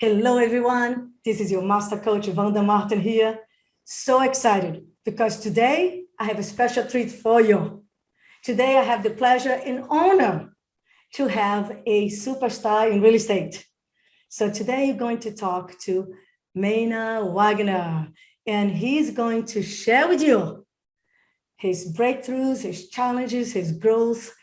Hello, everyone. This is your master coach, Vanda here. So excited because today I have a special treat for you. Today I have the pleasure and honor to have a superstar in real estate. So today you're going to talk to Maynard Wagner, and he's going to share with you his breakthroughs, his challenges, his growth.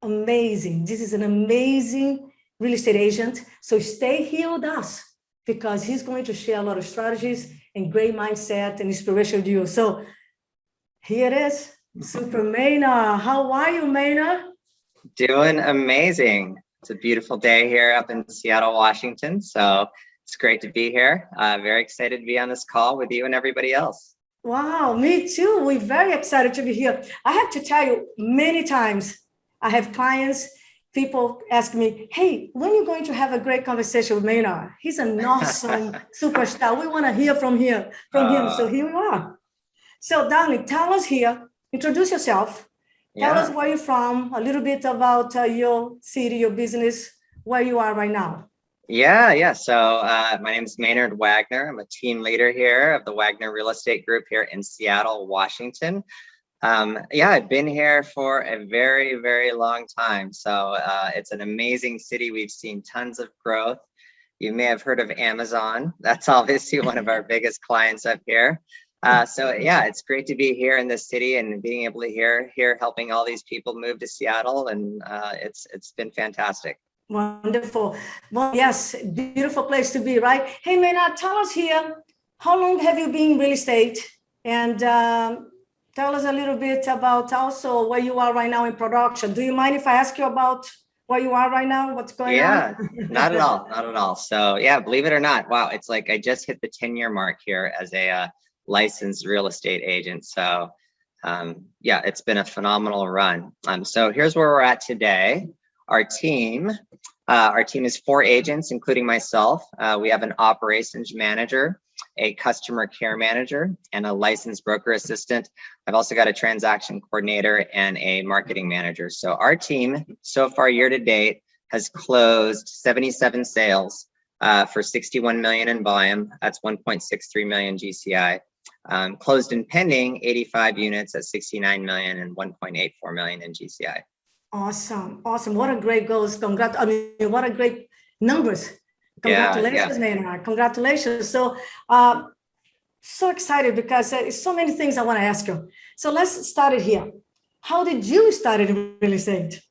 Amazing. This is an amazing real estate agent. So stay here with us because he's going to share a lot of strategies and great mindset and inspiration with you. So here it is, Super Maynard. How are you, Maynard? Doing amazing. It's a beautiful day here up in Seattle, Washington. So it's great to be here. Very excited to be on this call with you and everybody else. Wow, me too. We're very excited to be here. I have to tell you, many times I have clients, people ask me, hey, when are you going to have a great conversation with Maynard? He's an awesome superstar. We want to hear from him. So here we are. So darling, tell us here, introduce yourself. Tell us where you're from, a little bit about your city, your business, where you are right now. So my name is Maynard Wagner. I'm a team leader here of the Wagner Real Estate Group here in Seattle, Washington. I've been here for a very, very long time. So it's an amazing city. We've seen tons of growth. You may have heard of Amazon. That's obviously one of our biggest clients up here. It's great to be here in this city and being able to here helping all these people move to Seattle. And it's been fantastic. Wonderful. Well, yes, beautiful place to be, right? Hey, Maynard, tell us here, how long have you been in real estate? And tell us a little bit about also where you are right now in production. Do you mind if I ask you about where you are right now? What's going on? Not at all. Not at all. So believe it or not, wow, it's like I just hit the 10-year mark here as a licensed real estate agent. So it's been a phenomenal run. So here's where we're at today. Our team is 4 agents, including myself. We have an operations manager, a customer care manager, and a licensed broker assistant. I've also got a transaction coordinator and a marketing manager. So our team so far year to date has closed 77 sales for 61 million in volume. That's 1.63 million GCI. Closed and pending 85 units at 69 million and 1.84 million in GCI. Awesome. What a great goals. What a great numbers. Congratulations, Maynard. Congratulations. So, so excited because there's so many things I want to ask you. So let's start it here. How did you start in real estate?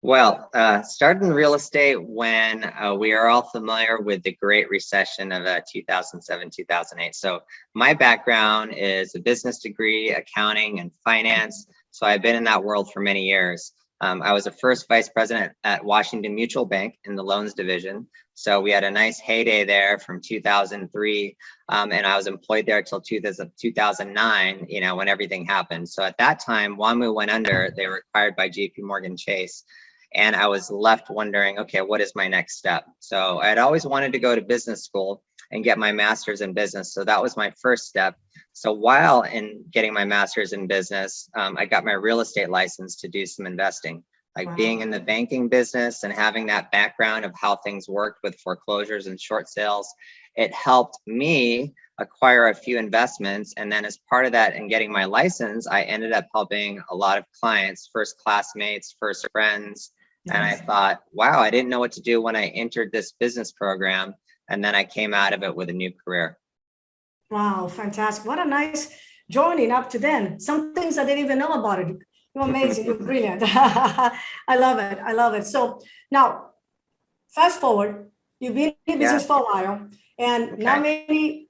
Well, started in real estate when we are all familiar with the Great Recession of 2007, 2008. So my background is a business degree, accounting and finance. So I've been in that world for many years. I was a first vice president at Washington Mutual Bank in the loans division. So we had a nice heyday there from 2003. And I was employed there till 2009, when everything happened. So at that time, WAMU went under. They were acquired by JP Chase. And I was left wondering, okay, what is my next step? So I had always wanted to go to business school and get my master's in business. So that was my first step. So while in getting my master's in business, I got my real estate license to do some investing. Being in the banking business and having that background of how things worked with foreclosures and short sales, it helped me acquire a few investments. And then as part of that and getting my license, I ended up helping a lot of clients, first classmates, first friends. And I thought, wow, I didn't know what to do when I entered this business program. And then I came out of it with a new career. Wow, fantastic. What a nice journey up to then. Some things I didn't even know about it. You're amazing. You're brilliant. I love it. I love it. So now, fast forward, you've been in business for a while. And not many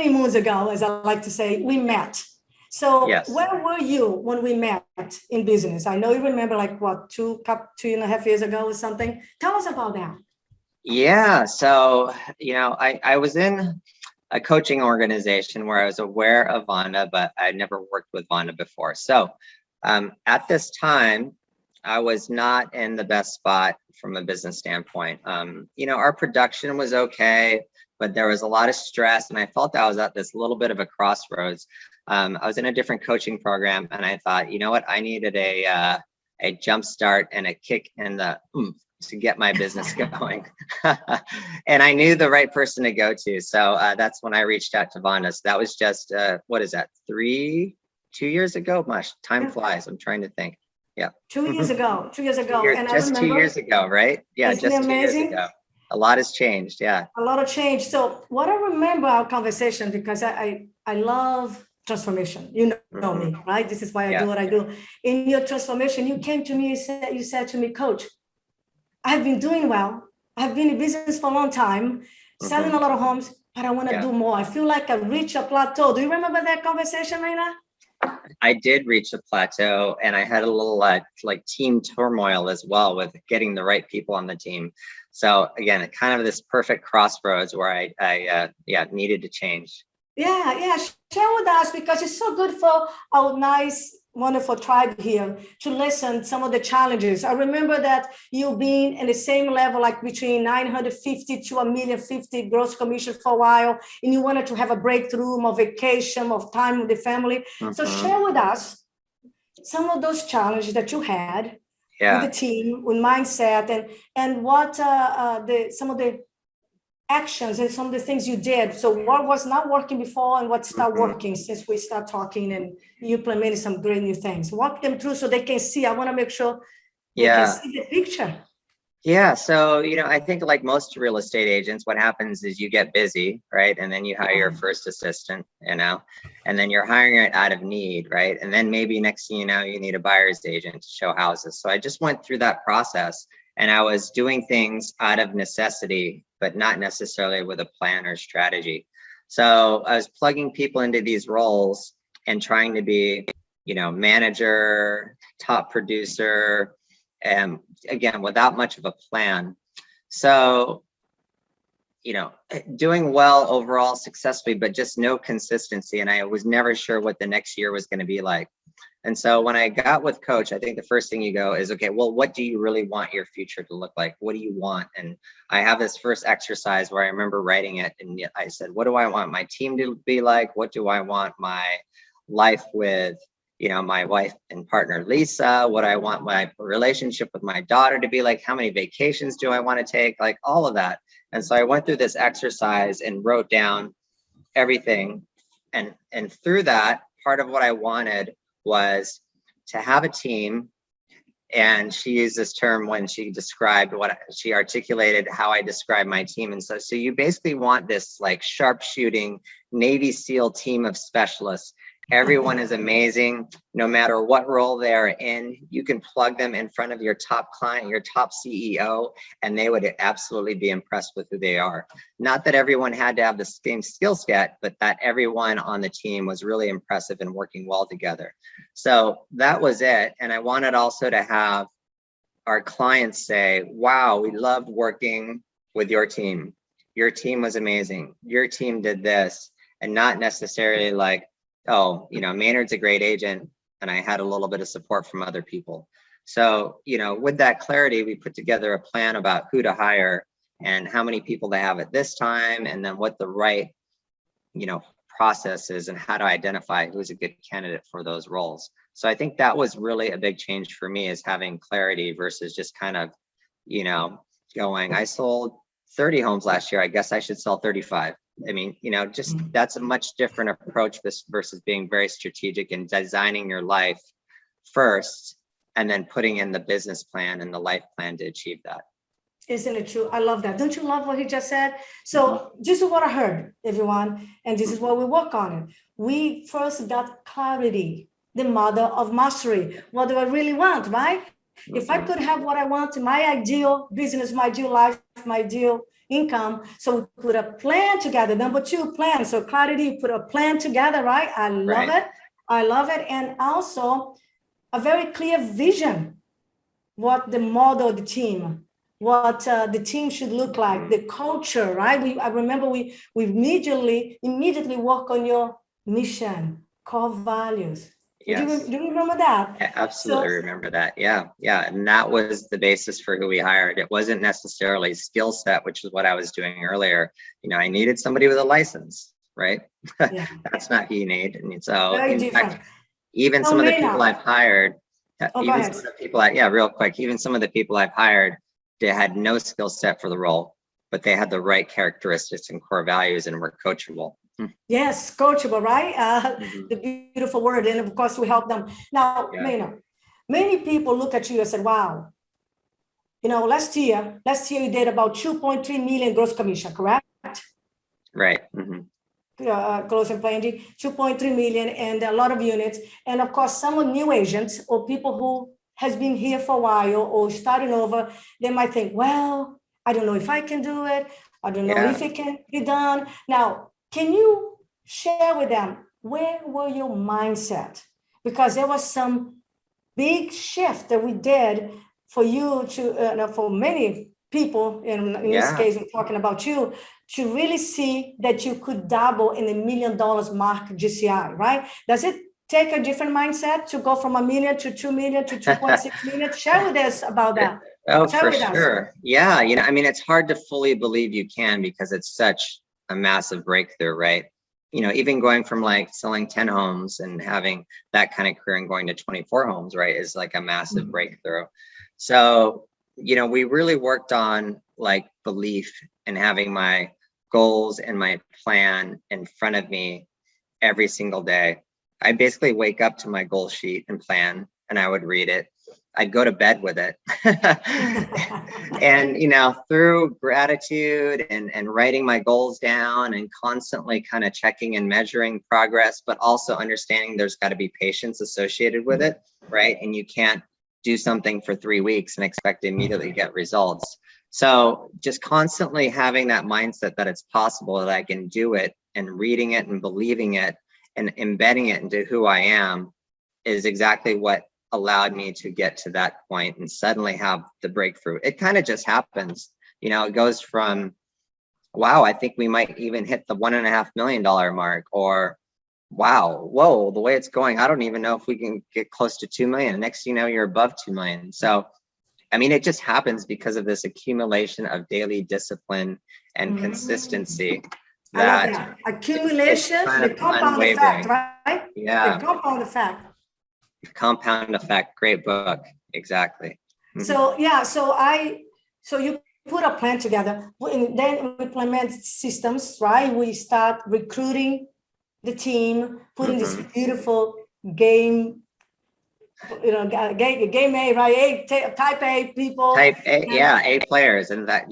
moons ago, as I like to say, we met. So where were you when we met in business? I know you remember two and a half years ago or something. Tell us about that. So, I was in a coaching organization where I was aware of Vanda, but I'd never worked with Vanda before. So at this time, I was not in the best spot from a business standpoint. Our production was okay, but there was a lot of stress and I felt I was at this little bit of a crossroads. I was in a different coaching program and I thought, you know what, I needed a jump start and a kick in the oomph to get my business going. And I knew the right person to go to. So that's when I reached out to Vanda. So that was just, what is that, 2 years ago? Gosh, time flies. I'm trying to think. Yeah. 2 years ago, 2 years ago. And I just remember, 2 years ago, right? Yeah, isn't just it 2 years amazing? ago. A lot has changed. Yeah. A lot of change. So what I remember our conversation, because I love transformation. You know me, right? This is why I do what I do. In your transformation, you came to me, you said to me, Coach, I've been doing well. I've been in business for a long time, selling a lot of homes, but I want to do more. I feel like I reached a plateau. Do you remember that conversation, Maynard? I did reach a plateau, and I had a little like team turmoil as well with getting the right people on the team. So again, kind of this perfect crossroads where I needed to change. Yeah. Share with us, because it's so good for our nice, wonderful tribe here to listen some of the challenges. I remember that you being in the same level, like between 950 to 1,050,000 gross commission for a while, and you wanted to have a breakthrough, more vacation, more time with the family. So share with us some of those challenges that you had with the team, with mindset, and what some of the actions and some of the things you did. So what was not working before and what started working since we start talking and you implemented some great new things. Walk them through so they can see. I want to make sure they can see the picture. Yeah. So, I think like most real estate agents, what happens is you get busy, right? And then you hire your first assistant, and then you're hiring it out of need, right? And then maybe next thing you know, you need a buyer's agent to show houses. So I just went through that process, and I was doing things out of necessity, but not necessarily with a plan or strategy. So I was plugging people into these roles and trying to be, manager, top producer, and again, without much of a plan. So, doing well overall successfully, but just no consistency. And I was never sure what the next year was going to be like. And so when I got with Coach, I think the first thing you go is, okay, well, what do you really want your future to look like? What do you want? And I have this first exercise where I remember writing it, and I said, what do I want my team to be like? What do I want my life with, my wife and partner, Lisa? What I want my relationship with my daughter to be like? How many vacations do I want to take? Like all of that. And so I went through this exercise and wrote down everything. And through that, part of what I wanted was to have a team. And she used this term when she described she articulated how I describe my team. And so you basically want this like sharpshooting Navy SEAL team of specialists. Everyone is amazing, no matter what role they're in. You can plug them in front of your top client, your top CEO, and they would absolutely be impressed with who they are. Not that everyone had to have the same skill set, but that everyone on the team was really impressive and working well together. So that was it. And I wanted also to have our clients say, wow, we loved working with your team. Your team was amazing. Your team did this. And not necessarily like, oh, Maynard's a great agent, and I had a little bit of support from other people. So, with that clarity, we put together a plan about who to hire and how many people to have at this time, and then what the right, process is and how to identify who's a good candidate for those roles. So I think that was really a big change for me, is having clarity versus just kind of, going, I sold 30 homes last year. I guess I should sell 35. I mean, just that's a much different approach versus being very strategic and designing your life first and then putting in the business plan and the life plan to achieve that. Isn't it true? I love that. Don't you love what he just said? So this is what I heard, everyone, and this is what we work on it. We first got clarity, the mother of mastery. What do I really want, right? If I could have what I want in my ideal business, my ideal life, my ideal income, so we put a plan together. Number 2, plan. So clarity, put a plan together, right? I love it. I love it. And also a very clear vision, what the model of the team, what the team should look like, the culture, right? I remember we immediately work on your mission, core values. Yes. Do you remember that? I absolutely remember that. Yeah. And that was the basis for who we hired. It wasn't necessarily skill set, which is what I was doing earlier. I needed somebody with a license, right? Yeah. That's not who you need. And so in fact, even some of the people I've hired, real quick, even some of the people I've hired they had no skill set for the role, but they had the right characteristics and core values and were coachable. Yes, coachable, right? Mhm. The beautiful word. And of course, we help them. Now, Yeah. Maynard, many people look at you and said, wow, last year you did about 2.3 million gross commission, correct? Right. Mhm. Close and plain, 2.3 million and a lot of units. And of course, some new agents or people who has been here for a while or starting over, they might think, well, I don't know if I can do it. I don't know if it can be done. Now, can you share with them, where were your mindset? Because there was some big shift that we did for you to, for many people, in this case, we're talking about you, to really see that you could double in the $1 million mark GCI, right? Does it take a different mindset to go from $1 million to 2 million to 2.6 million? Share with us about that. Oh, Share for with us. sure. Yeah. I mean, it's hard to fully believe you can because it's such a massive breakthrough, right? Even going from like selling 10 homes and having that kind of career and going to 24 homes, right, is like a massive breakthrough. So, we really worked on like belief and having my goals and my plan in front of me every single day. I basically wake up to my goal sheet and plan, and I would read it. I'd go to bed with it. And, through gratitude and writing my goals down and constantly kind of checking and measuring progress, but also understanding there's got to be patience associated with it, right? And you can't do something for 3 weeks and expect to immediately get results. So just constantly having that mindset that it's possible, that I can do it, and reading it and believing it and embedding it into who I am is exactly what allowed me to get to that point and suddenly have the breakthrough. It kind of just happens. It goes from, wow, I think we might even hit the $1.5 million mark, or wow, whoa, the way it's going, I don't even know if we can get close to 2 million. Next, you're above 2 million. So, I mean, it just happens because of this accumulation of daily discipline and consistency. I love that. Accumulation, the compound effect, right? Yeah. The compound effect. Compound effect. Great book. Exactly. So you put a plan together, and then we implement systems, right? We start recruiting the team, putting this beautiful game, game A, right? Type A people. Type A, yeah, A players, and that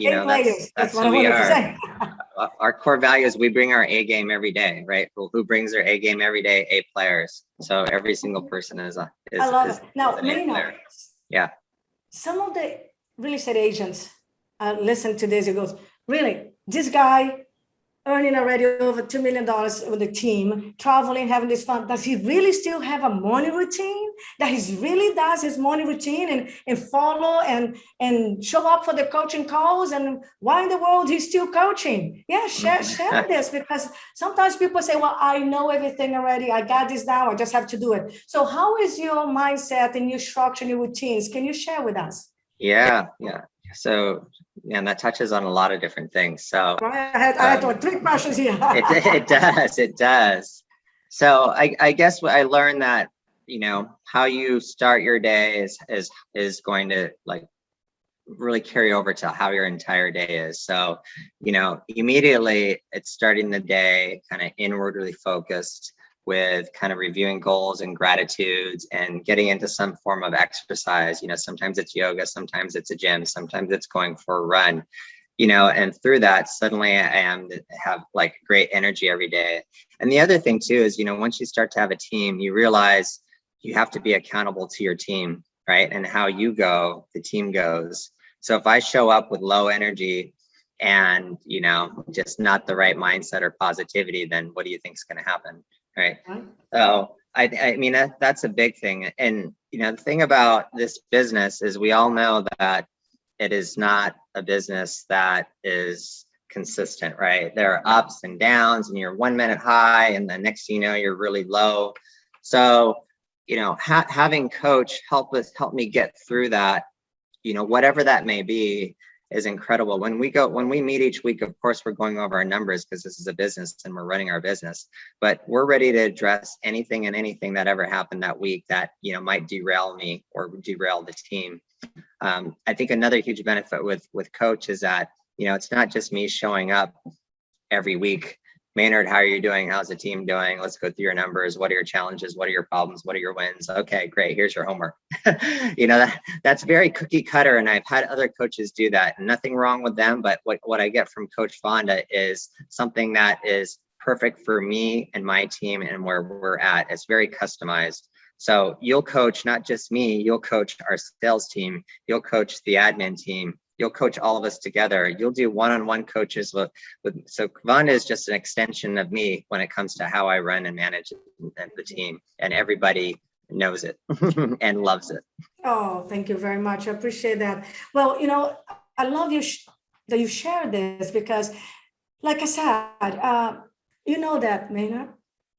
that's what who I we wanted to are. say. Our core value is we bring our A game every day, right? Who brings their A game every day? A players. So every single person is I love it. Now, Maynard, yeah. Some of the real estate agents listen to this. It goes, really, this guy earning already over $2 million with the team, traveling, having this fun. Does he really still have a morning routine? That he really does his morning routine and follow and show up for the coaching calls? And why in the world he's still coaching? Yeah, share this, because sometimes people say, well, I know everything already. I got this down. I just have to do it. So how is your mindset and your structure and your routines? Can you share with us? Yeah. So, and that touches on a lot of different things. So I had 3 questions here. It does. So I guess what I learned that, how you start your day is going to like really carry over to how your entire day is. So, immediately it's starting the day kind of inwardly focused with kind of reviewing goals and gratitudes and getting into some form of exercise. Sometimes it's yoga, sometimes it's a gym, sometimes it's going for a run, and through that, suddenly I have like great energy every day. And the other thing too is, once you start to have a team, you realize you have to be accountable to your team, right? And how you go, the team goes. So if I show up with low energy and, just not the right mindset or positivity, then what do you think is going to happen? Right. So I mean, that's a big thing. And, the thing about this business is we all know that it is not a business that is consistent, right? There are ups and downs, and you're 1 minute high and the next thing you know, you're really low. So, having coach help me get through that, whatever that may be, is incredible. When we meet each week, of course, we're going over our numbers because this is a business and we're running our business, but we're ready to address anything that ever happened that week that, might derail me or derail the team. I think another huge benefit with coach is that, it's not just me showing up every week. Maynard, how are you doing? How's the team doing? Let's go through your numbers. What are your challenges? What are your problems? What are your wins? Okay, great. Here's your homework. That's very cookie cutter. And I've had other coaches do that. Nothing wrong with them. But what I get from Coach Vanda is something that is perfect for me and my team and where we're at. It's very customized. So you'll coach not just me, you'll coach our sales team, you'll coach the admin team, you'll coach all of us together. You'll do one-on-one coaches so Vanda is just an extension of me when it comes to how I run and manage the team, and everybody knows it and loves it. Oh, thank you very much. I appreciate that. Well, I love that you shared this because, like I said, you know that, Maynard,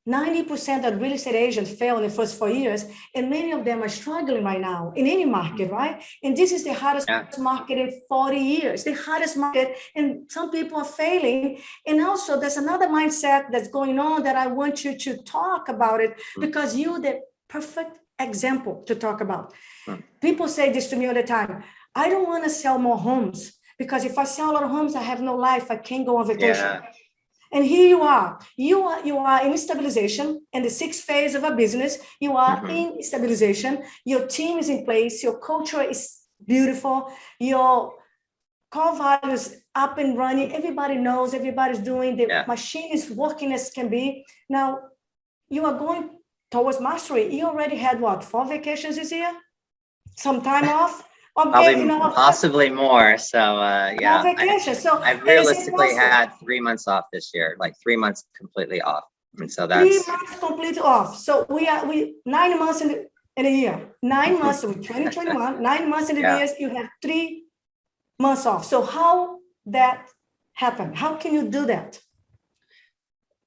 90% of real estate agents fail in the first 4 years, and many of them are struggling right now in any market, right? And this is the hardest market in 40 years, the hardest market, and some people are failing. And also, there's another mindset that's going on that I want you to talk about it, because you're the perfect example to talk about. People say this to me all the time. I don't want to sell more homes, because if I sell a lot of homes, I have no life. I can't go on vacation. Yeah. And here you are in stabilization in the sixth phase of a business. You are in stabilization. Your team is in place. Your culture is beautiful. Your core values up and running. Everybody knows, everybody's doing, the machine is working as can be. Now you are going towards mastery. You already had 4 vacations this year? Some time off? Okay, possibly more. So yeah, vacation. So I've realistically had 3 months off this year, like 3 months completely off, and so that's 3 months completely off. So we 9 months in a year, 9 months with 2021, 9 months in the year. You have 3 months off. So how that happened? How can you do that?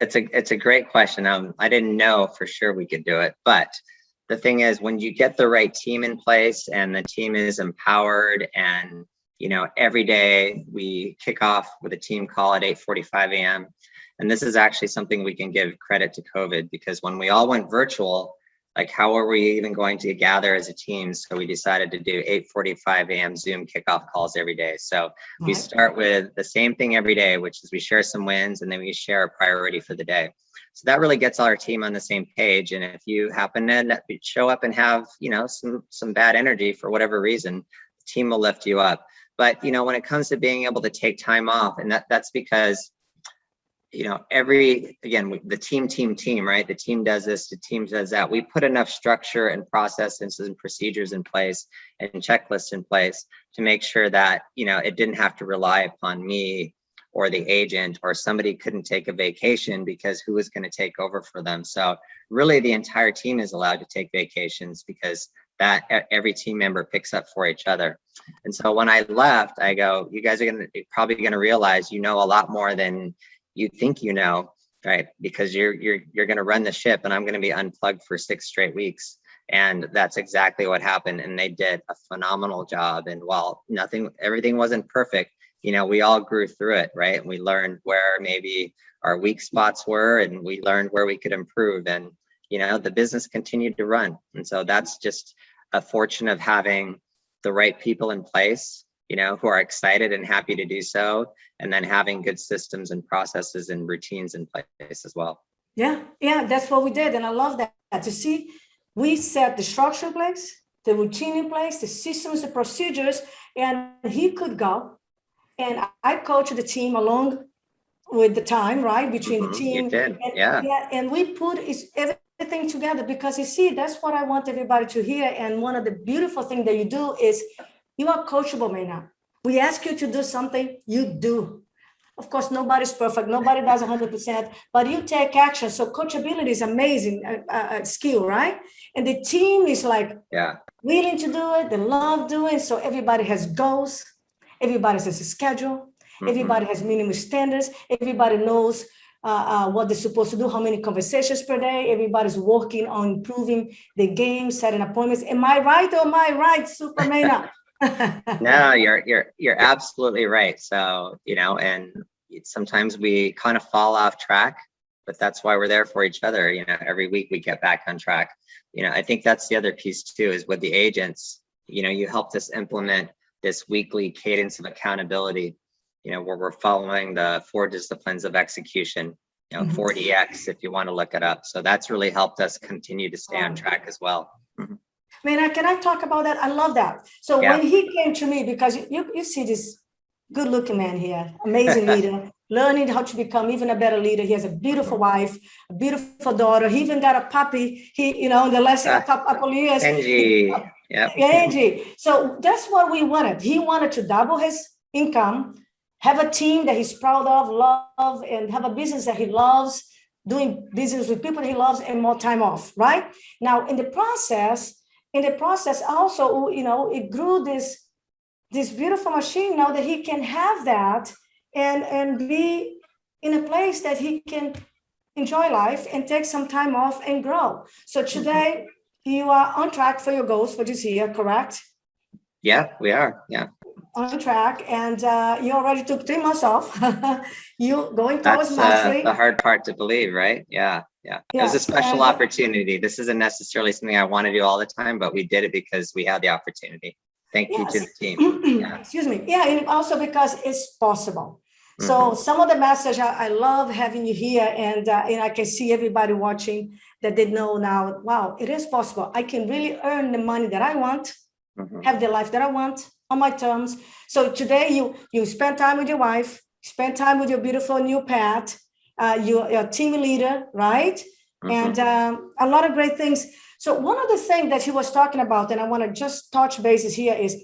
It's a great question. I didn't know for sure we could do it, but the thing is, when you get the right team in place and the team is empowered, and every day we kick off with a team call at 8:45 a.m. And this is actually something we can give credit to COVID, because when we all went virtual, like, how are we even going to gather as a team? So we decided to do 8:45 a.m. Zoom kickoff calls every day. So we start with the same thing every day, which is we share some wins, and then we share a priority for the day. So that really gets our team on the same page. And if you happen to show up and have, some bad energy for whatever reason, the team will lift you up. But, when it comes to being able to take time off, and that's because, the team, right? The team does this, the team does that. We put enough structure and processes and procedures in place and checklists in place to make sure that, it didn't have to rely upon me or the agent, or somebody couldn't take a vacation because who was going to take over for them. So really the entire team is allowed to take vacations, because that every team member picks up for each other. And so when I left, I go, you guys are probably going to realize a lot more than you think right? Because you're going to run the ship, and I'm going to be unplugged for 6 straight weeks. And that's exactly what happened. And they did a phenomenal job. And while everything wasn't perfect, we all grew through it, right? And we learned where maybe our weak spots were, and we learned where we could improve. And, the business continued to run. And so that's just a fortune of having the right people in place, who are excited and happy to do so. And then having good systems and processes and routines in place as well. Yeah, that's what we did. And I love that. To see, we set the structure in place, the routine in place, the systems, the procedures, and he could go. And I coached the team along with the time, right? Between the team. You did. And we put everything together, because that's what I want everybody to hear. And one of the beautiful things that you do is you are coachable, Maynard. We ask you to do something, you do. Of course, nobody's perfect. Nobody does 100%, but you take action. So coachability is amazing skill, right? And the team is willing to do it. They love doing it. So everybody has goals. Everybody has a schedule. Everybody has minimum standards. Everybody knows what they're supposed to do, how many conversations per day. Everybody's working on improving the game, setting appointments. Am I right or am I right, Super Maynard? No, you're absolutely right. So, and sometimes we kind of fall off track, but that's why we're there for each other. Every week we get back on track. I think that's the other piece too, is with the agents. you helped us implement this weekly cadence of accountability, where we're following the 4 disciplines of execution, 4DX, if you want to look it up. So that's really helped us continue to stay on track as well. Maynard, can I talk about that? I love that. So when he came to me, because you see this good looking man here, amazing leader, learning how to become even a better leader. He has a beautiful wife, a beautiful daughter. He even got a puppy. In the last couple of years. Angie. Yeah. Angie. So that's what we wanted. He wanted to double his income, have a team that he's proud of, love, and have a business that he loves, doing business with people he loves, and more time off, right? Now, in the process also, it grew this beautiful machine now that he can have that and be in a place that he can enjoy life and take some time off and grow. So today you are on track for your goals for this year, correct? Yeah, we are. Yeah. On track, and you already took 3 months off. You going towards mastery. That's the hard part to believe, right? Yeah. It was a special opportunity. This isn't necessarily something I want to do all the time, but we did it because we had the opportunity. Thank you to the team. Excuse me. Yeah, and also because it's possible. So some of the message, I love having you here, and I can see everybody watching that they know now, wow, it is possible. I can really earn the money that I want, have the life that I want on my terms. So today you spend time with your wife, spend time with your beautiful new pet, your team leader, right? And a lot of great things. So one of the things that he was talking about, and I want to just touch bases here, is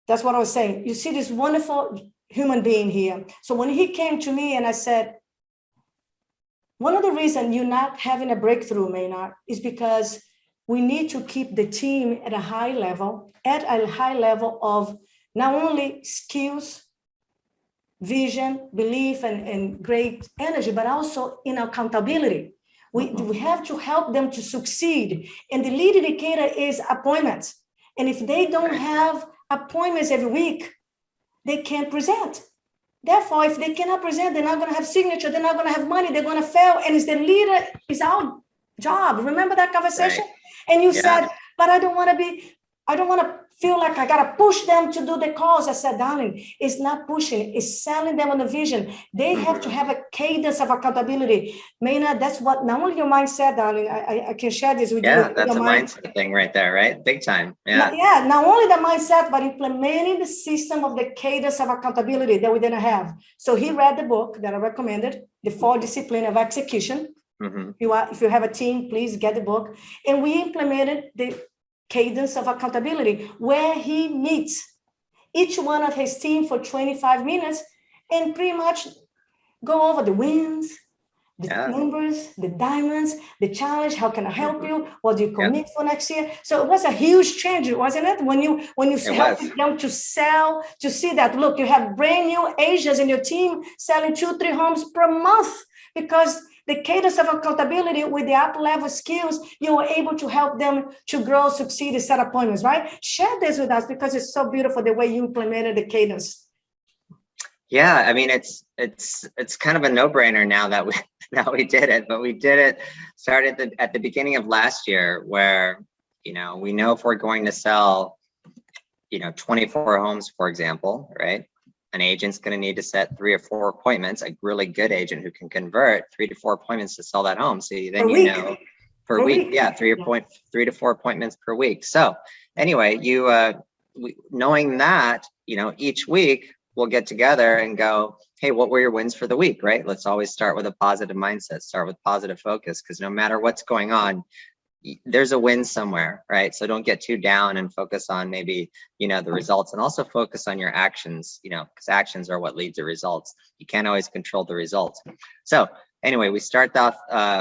that's what I was saying. You see this wonderful human being here. So when he came to me and I said, one of the reasons you're not having a breakthrough, Maynard, is because we need to keep the team at a high level of not only skills, vision, belief, and great energy, but also in accountability. We have to help them to succeed. And the lead indicator is appointments. And if they don't have appointments every week, they can't present. Therefore, if they cannot present, they're not going to have signature, they're not going to have money, they're going to fail. And it's the leader, it's our job. Remember that conversation? Right. And you said, but I don't want to feel like I got to push them to do the calls. I said, darling, it's not pushing, it's selling them on the vision. They have to have a cadence of accountability. Maynard, that's what, not only your mindset, darling, I can share this with you. Yeah, that's a mindset thing right there, right? Big time. Yeah. Not only the mindset, but implementing the system of the cadence of accountability that we didn't have. So he read the book that I recommended, The 4 Disciplines of Execution. If you have a team, please get the book. And we implemented the cadence of accountability, where he meets each one of his team for 25 minutes and pretty much go over the wins, the numbers, the diamonds, the challenge. How can I help you? What do you commit for next year? So it was a huge change, wasn't it? When you help them to sell, to see that, look, you have brand new Asians in your team selling 2-3 homes per month, because the cadence of accountability with the up-level skills, you were able to help them to grow, succeed, and set appointments, right? Share this with us, because it's so beautiful the way you implemented the cadence. Yeah, I mean, it's kind of a no-brainer now that we did it, but we did it, started at the beginning of last year, where, we know if we're going to sell, 24 homes, for example, right? An agent's going to need to set 3 or 4 appointments, a really good agent who can convert 3 to 4 appointments to sell that home. So then per week. Yeah, 3 to 4 appointments per week. So anyway, knowing that, each week we'll get together and go, hey, what were your wins for the week, right? Let's always start with a positive mindset, start with positive focus, because no matter what's going on, there's a win somewhere, right? So don't get too down and focus on maybe, the results, and also focus on your actions, because actions are what lead to results. You can't always control the results. So anyway, we start off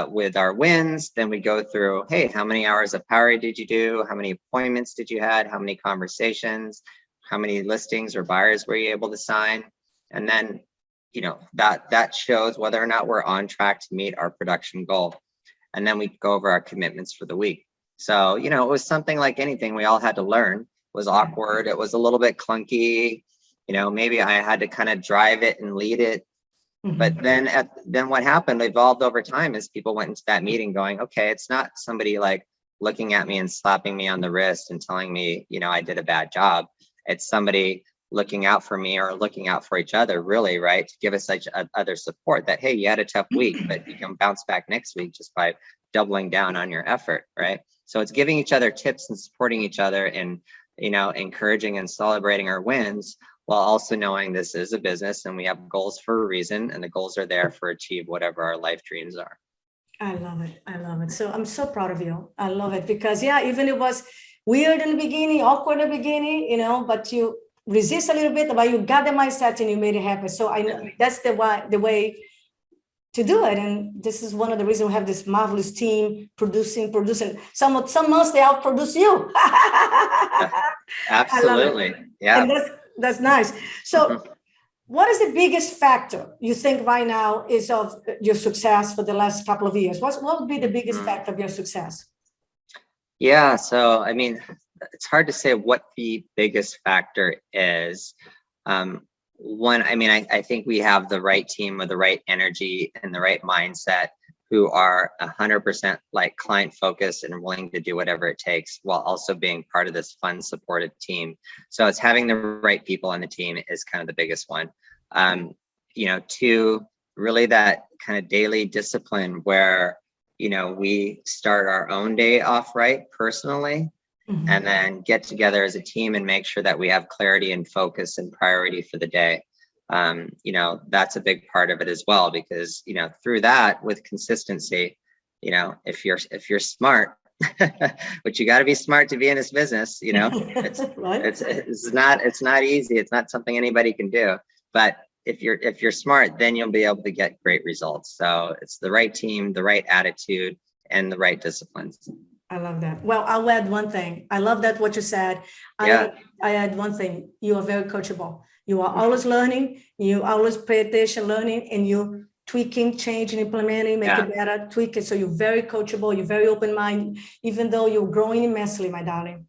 with our wins. Then we go through, hey, how many hours of power did you do? How many appointments did you had? How many conversations? How many listings or buyers were you able to sign? And then, that shows whether or not we're on track to meet our production goal. And then we go over our commitments for the week. So, it was something like anything we all had to learn. It was awkward. It was a little bit clunky. Maybe I had to kind of drive it and lead it. But then what happened evolved over time as people went into that meeting going, okay, it's not somebody like looking at me and slapping me on the wrist and telling me, I did a bad job. It's somebody looking out for me or looking out for each other, really, right? To give us such other support that, hey, you had a tough week, but you can bounce back next week just by doubling down on your effort, right? So it's giving each other tips and supporting each other and, encouraging and celebrating our wins, while also knowing this is a business and we have goals for a reason, and the goals are there for achieve whatever our life dreams are. I love it. I love it. So I'm so proud of you. I love it because, yeah, even it was weird in the beginning, awkward in the beginning, but you resist a little bit, but you got the mindset and you made it happen. So I know that's the way to do it. And this is one of the reasons we have this marvelous team producing. Some months they outproduce you. Absolutely. Yeah. And that's nice. So what is the biggest factor you think right now is of your success for the last couple of years? What would be the biggest factor of your success? Yeah. So, I mean, it's hard to say what the biggest factor is. One, I think we have the right team with the right energy and the right mindset, who are 100% like client focused and willing to do whatever it takes, while also being part of this fun, supportive team. So it's having the right people on the team is kind of the biggest one. Two, really that kind of daily discipline where, we start our own day off right personally, and then get together as a team and make sure that we have clarity and focus and priority for the day. That's a big part of it as well, because, through that, with consistency, if you're smart, which you got to be smart to be in this business, it's not easy. It's not something anybody can do, but if you're smart, then you'll be able to get great results. So it's the right team, the right attitude, and the right disciplines. I love that. Well, I'll add one thing. I love that what you said. I add one thing. You are very coachable. You are always learning. You always pay attention, learning, and you tweaking, changing, implementing, make it better, tweak it. So you're very coachable. You're very open-minded, even though you're growing immensely, my darling.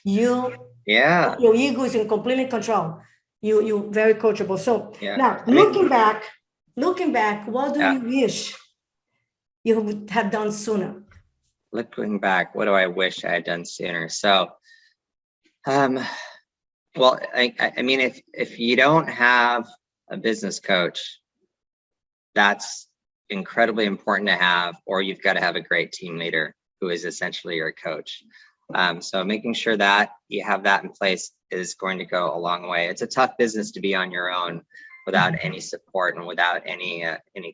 Your ego is in complete control. You're very coachable. So now looking back, what do you wish you would have done sooner? Looking back, what do I wish I had done sooner? So, well, I mean, if you don't have a business coach, that's incredibly important to have, or you've got to have a great team leader who is essentially your coach. So making sure that you have that in place is going to go a long way. It's a tough business to be on your own without any support and without any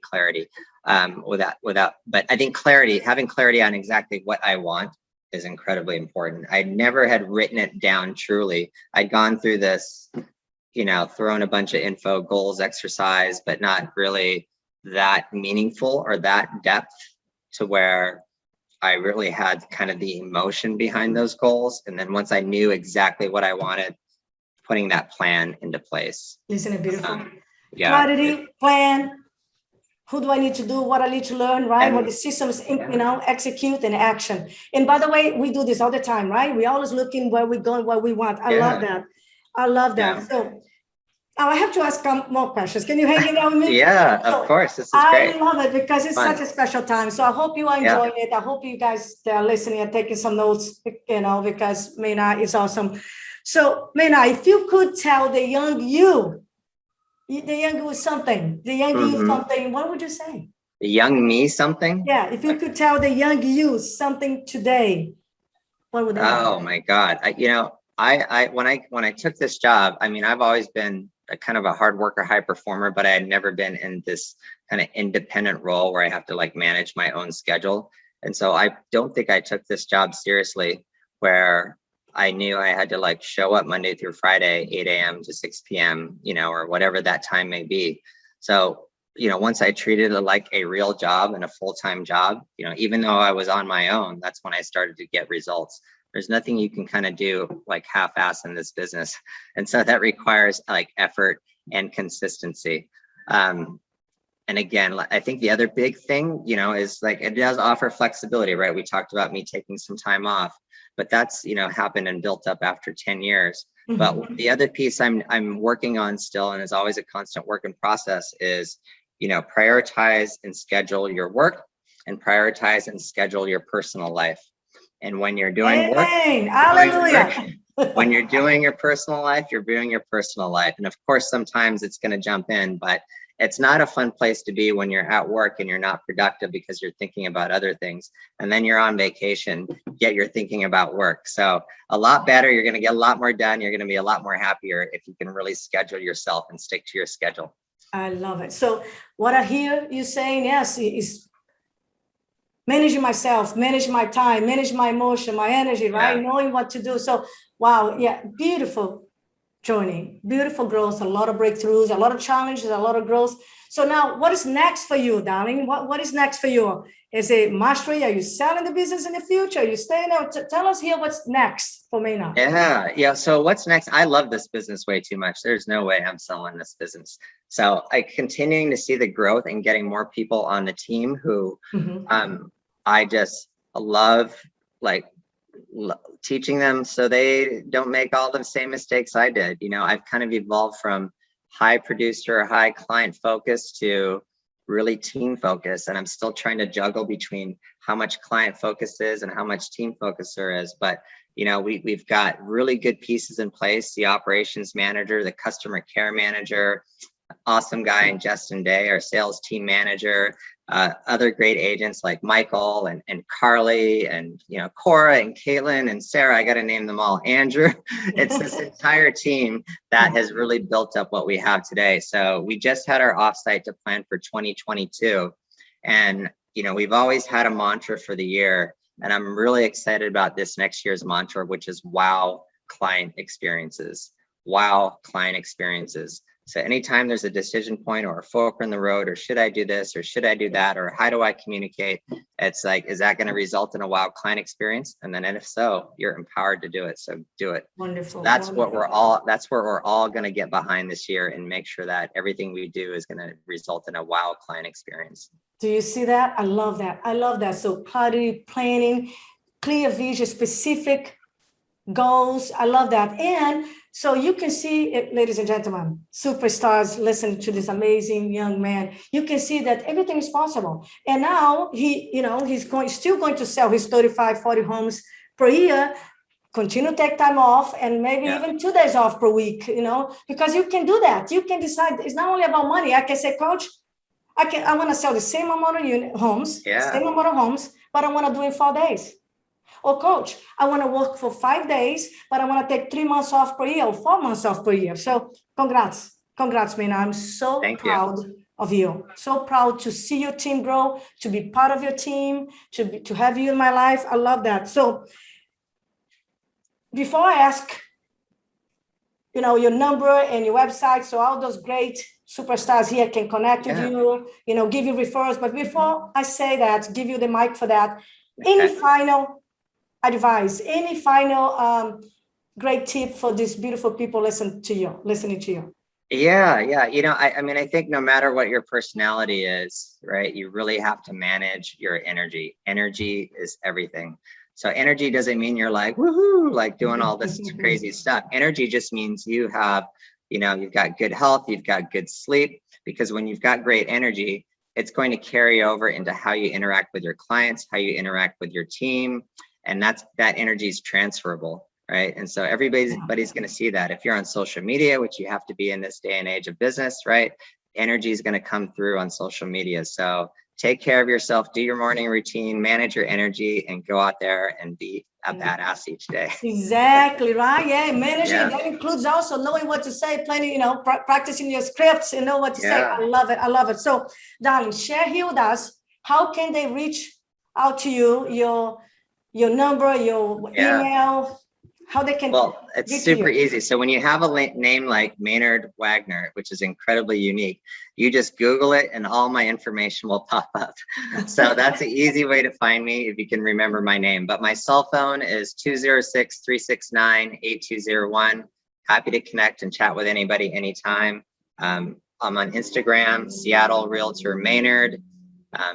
clarity. But I think having clarity on exactly what I want is incredibly important. I never had written it down truly. I'd gone through this, thrown a bunch of info, goals, exercise, but not really that meaningful or that depth to where I really had kind of the emotion behind those goals. And then once I knew exactly what I wanted, putting that plan into place. Isn't it beautiful? Clarity, plan. Who do I need to do? What I need to learn, right? What the systems, execute and action. And by the way, we do this all the time, right? We're always looking where we're going, what we want. I love that. I love that. Yeah. So I have to ask more questions. Can you hang in there with me? Yeah, of course. This is great. I love it because it's such a special time. So I hope you are enjoying it. I hope you guys that are listening are taking some notes, because Maynard is awesome. So Maynard, if you could tell the young you something, what would you say? The young me something? Yeah, if you could tell the young you something today, what would that be? Oh my God. When I took this job, I've always been a kind of a hard worker, high performer, but I had never been in this kind of independent role where I have to manage my own schedule. And so I don't think I took this job seriously, where I knew I had to show up Monday through Friday, 8 a.m. to 6 p.m., or whatever that time may be. So, once I treated it like a real job and a full-time job, even though I was on my own, that's when I started to get results. There's nothing you can kind of do half-ass in this business. And so that requires effort and consistency. And again, I think the other big thing, is it does offer flexibility, right? We talked about me taking some time off, but that's, happened and built up after 10 years. Mm-hmm. But the other piece I'm working on still, and is always a constant work in process, is, prioritize and schedule your work and prioritize and schedule your personal life. And when you're doing work, Amen. Hallelujah. when you're doing your personal life, you're doing your personal life. And of course, sometimes it's going to jump in, but it's not a fun place to be when you're at work and you're not productive because you're thinking about other things. And then you're on vacation, yet you're thinking about work. So a lot better. You're going to get a lot more done. You're going to be a lot more happier if you can really schedule yourself and stick to your schedule. I love it. So what I hear you saying, yes, is managing myself, manage my time, manage my emotion, my energy, right? Yeah. Knowing what to do. So, wow, yeah, beautiful journey, beautiful growth, a lot of breakthroughs, a lot of challenges, a lot of growth. So now what is next for you, darling? What is next for you? Is it mastery? Are you selling the business in the future? Are you staying out? Tell us here what's next for Maynard. Yeah. So what's next? I love this business way too much. There's no way I'm selling this business. So I continuing to see the growth and getting more people on the team who I just love, like teaching them so they don't make all the same mistakes I did. You know, I've kind of evolved from high producer, high client focus to really team focus. And I'm still trying to juggle between how much client focus is and how much team focus there is. But, you know, we've got really good pieces in place. The operations manager, the customer care manager, awesome guy in Justin Day, our sales team manager, other great agents like Michael and Carly and, you know, Cora and Caitlin and Sarah. I got to name them all. Andrew. It's this entire team that has really built up what we have today. So we just had our offsite to plan for 2022. And, you know, we've always had a mantra for the year. And I'm really excited about this next year's mantra, which is wow, client experiences. Wow, client experiences. So anytime there's a decision point or a fork in the road, or should I do this, or should I do that, or how do I communicate? It's like, is that going to result in a wow client experience? And then, and if so, you're empowered to do it. So do it. Wonderful. That's what we're all, that's where we're all going to get behind this year and make sure that everything we do is going to result in a wow client experience. Do you see that? I love that. I love that. So clarity, planning, clear vision, specific goals. I love that. And so you can see it, ladies and gentlemen, superstars, listen to this amazing young man. You can see that everything is possible. And now he's still going to sell his 35, 40 homes per year, continue to take time off, and maybe even 2 days off per week, because you can do that. You can decide. It's not only about money. I can say, coach, I want to sell the same amount of homes, same amount of homes, but I want to do it in 4 days. Or coach, I want to work for 5 days, but I want to take 3 months off per year or 4 months off per year. So congrats, Maynard. I'm so proud of you. So proud to see your team grow, to be part of your team, to have you in my life. I love that. So before I ask, your number and your website, so all those great superstars here can connect with you, give you referrals. But before I say that, give you the mic for that, any final advice, any final great tip for these beautiful people listening to you? Yeah. I think no matter what your personality is, right, you really have to manage your energy. Energy is everything. So energy doesn't mean you're like, woohoo, like doing all this crazy stuff. Energy just means you have, you've got good health, you've got good sleep, because when you've got great energy, it's going to carry over into how you interact with your clients, how you interact with your team. And that energy is transferable, right? And so everybody's going to see that. If you're on social media, which you have to be in this day and age of business, right? Energy is going to come through on social media. So take care of yourself, do your morning routine, manage your energy, and go out there and be a badass each day. Exactly, right? Yeah, managing, that includes also knowing what to say, planning, practicing your scripts and know what to say. I love it. So, darling, share here with us, how can they reach out to you, your number, your email, how they can. Well, it's super easy. So when you have a name like Maynard Wagner, which is incredibly unique, you just Google it and all my information will pop up. So that's an easy way to find me if you can remember my name. But my cell phone is 206-369-8201. Happy to connect and chat with anybody anytime. I'm on Instagram, Seattle Realtor Maynard.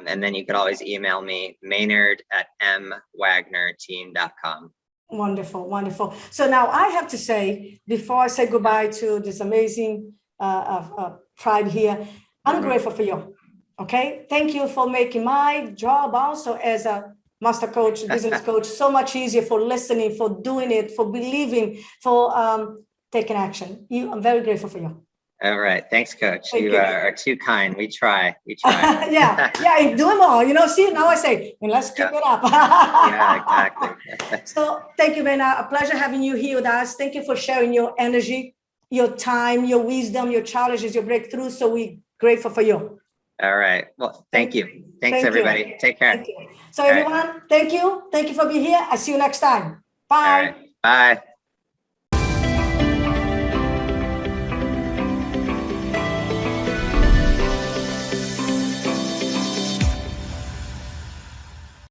And then you could always email me, maynard@mwagnerteam.com. Wonderful. So now I have to say, before I say goodbye to this amazing tribe here, I'm grateful for you. Okay. Thank you for making my job also as a master coach, business coach, so much easier for listening, for doing it, for believing, for taking action. I'm very grateful for you. All right. Thanks, Coach. Thank You you. Are too kind. We try. We try. Yeah, do them all. See, now I say, and let's keep it up. Yeah, exactly. So thank you, Maynard. A pleasure having you here with us. Thank you for sharing your energy, your time, your wisdom, your challenges, your breakthroughs. So we're grateful for you. All right. Well, thank you. Thanks, everybody. Take care. So everyone, thank you. Thank you for being here. I'll see you next time. Bye. All right. Bye.